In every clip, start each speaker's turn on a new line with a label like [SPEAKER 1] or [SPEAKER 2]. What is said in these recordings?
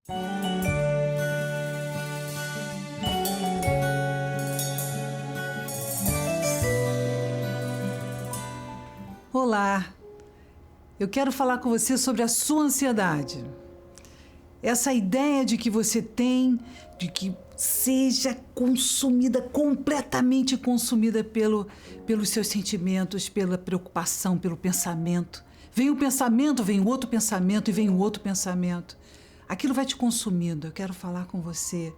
[SPEAKER 1] Olá, eu quero falar com você sobre a sua ansiedade. Essa ideia de que você tem, de que seja consumida, completamente consumida pelos seus sentimentos, pela preocupação, pelo pensamento. Vem um pensamento, vem outro pensamento e vem um outro pensamento. Aquilo vai te consumindo. Eu quero falar com você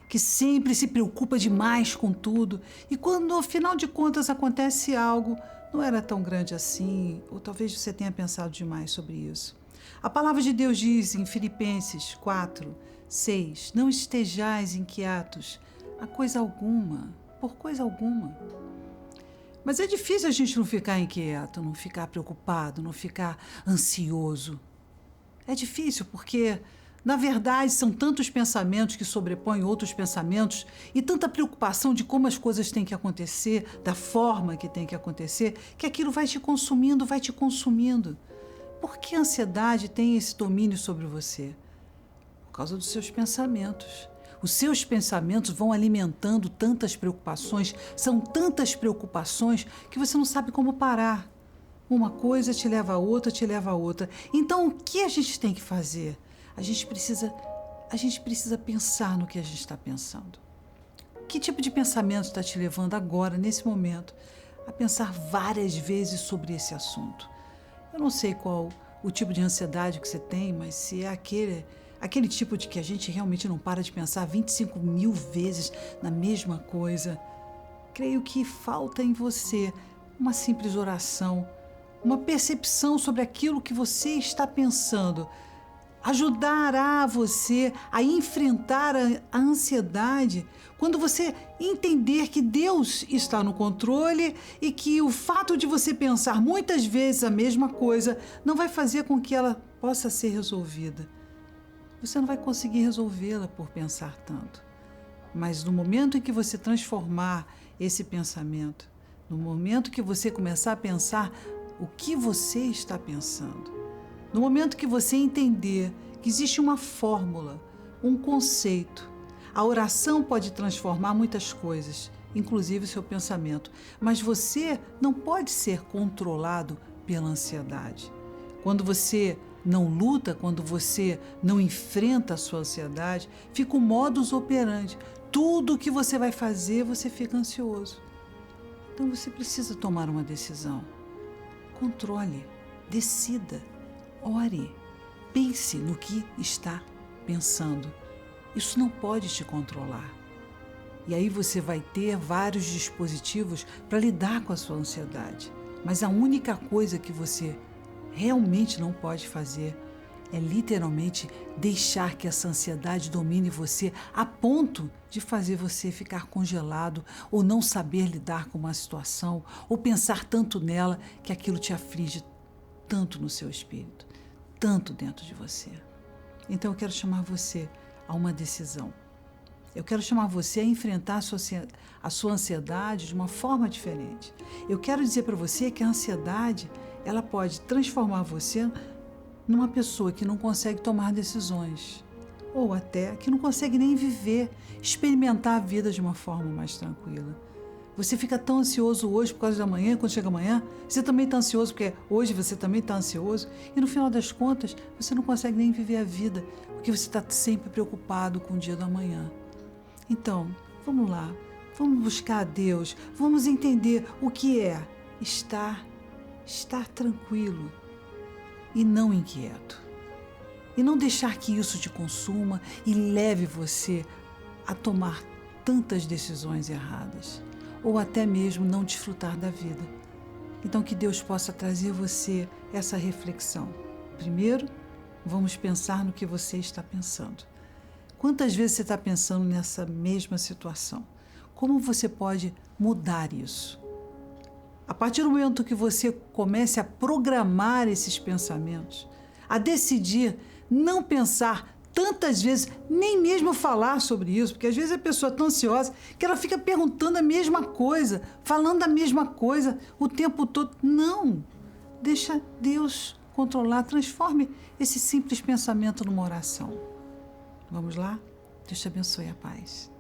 [SPEAKER 1] que sempre se preocupa demais com tudo e quando, afinal de contas, acontece algo, não era tão grande assim, ou talvez você tenha pensado demais sobre isso. A palavra de Deus diz em Filipenses 4:6, não estejais inquietos a coisa alguma, por coisa alguma. Mas é difícil a gente não ficar inquieto, não ficar preocupado, não ficar ansioso. É difícil porque, na verdade, são tantos pensamentos que sobrepõem outros pensamentos e tanta preocupação de como as coisas têm que acontecer, da forma que tem que acontecer, que aquilo vai te consumindo, vai te consumindo. Por que a ansiedade tem esse domínio sobre você? Por causa dos seus pensamentos. Os seus pensamentos vão alimentando tantas preocupações, são tantas preocupações que você não sabe como parar. Uma coisa te leva a outra, te leva a outra. Então, o que a gente tem que fazer? A gente precisa pensar no que a gente está pensando. Que tipo de pensamento está te levando agora, nesse momento, a pensar várias vezes sobre esse assunto? Eu não sei qual o tipo de ansiedade que você tem, mas se é aquele tipo de que a gente realmente não para de pensar 25.000 vezes na mesma coisa, creio que falta em você uma simples oração, uma percepção sobre aquilo que você está pensando. Ajudará você a enfrentar a ansiedade quando você entender que Deus está no controle e que o fato de você pensar muitas vezes a mesma coisa não vai fazer com que ela possa ser resolvida. Você não vai conseguir resolvê-la por pensar tanto. Mas no momento em que você transformar esse pensamento, no momento que você começar a pensar o que você está pensando, no momento que você entender que existe uma fórmula, um conceito, a oração pode transformar muitas coisas, inclusive o seu pensamento, mas você não pode ser controlado pela ansiedade. Quando você não luta, quando você não enfrenta a sua ansiedade, fica um modus operandi. Tudo que você vai fazer, você fica ansioso. Então você precisa tomar uma decisão. Controle, decida. Ore, pense no que está pensando. Isso não pode te controlar. E aí você vai ter vários dispositivos para lidar com a sua ansiedade. Mas a única coisa que você realmente não pode fazer é literalmente deixar que essa ansiedade domine você a ponto de fazer você ficar congelado ou não saber lidar com uma situação ou pensar tanto nela que aquilo te aflige tanto no seu espírito, tanto dentro de você. Então eu quero chamar você a uma decisão. Eu quero chamar você a enfrentar a sua ansiedade de uma forma diferente. Eu quero dizer para você que a ansiedade, ela pode transformar você numa pessoa que não consegue tomar decisões, ou até que não consegue nem viver, experimentar a vida de uma forma mais tranquila. Você fica tão ansioso hoje por causa da manhã, quando chega amanhã, você também está ansioso porque hoje você também está ansioso, e no final das contas você não consegue nem viver a vida, porque você está sempre preocupado com o dia da manhã. Então, vamos lá, vamos buscar a Deus, vamos entender o que é estar tranquilo e não inquieto. E não deixar que isso te consuma e leve você a tomar tantas decisões erradas, ou até mesmo não desfrutar da vida. Então que Deus possa trazer você essa reflexão. Primeiro, vamos pensar no que você está pensando. Quantas vezes você está pensando nessa mesma situação? Como você pode mudar isso? A partir do momento que você comece a programar esses pensamentos, a decidir não pensar tantas vezes, nem mesmo falar sobre isso, porque às vezes a pessoa é tão ansiosa que ela fica perguntando a mesma coisa, falando a mesma coisa o tempo todo. Não! Deixa Deus controlar, transforme esse simples pensamento numa oração. Vamos lá? Deus te abençoe, a paz.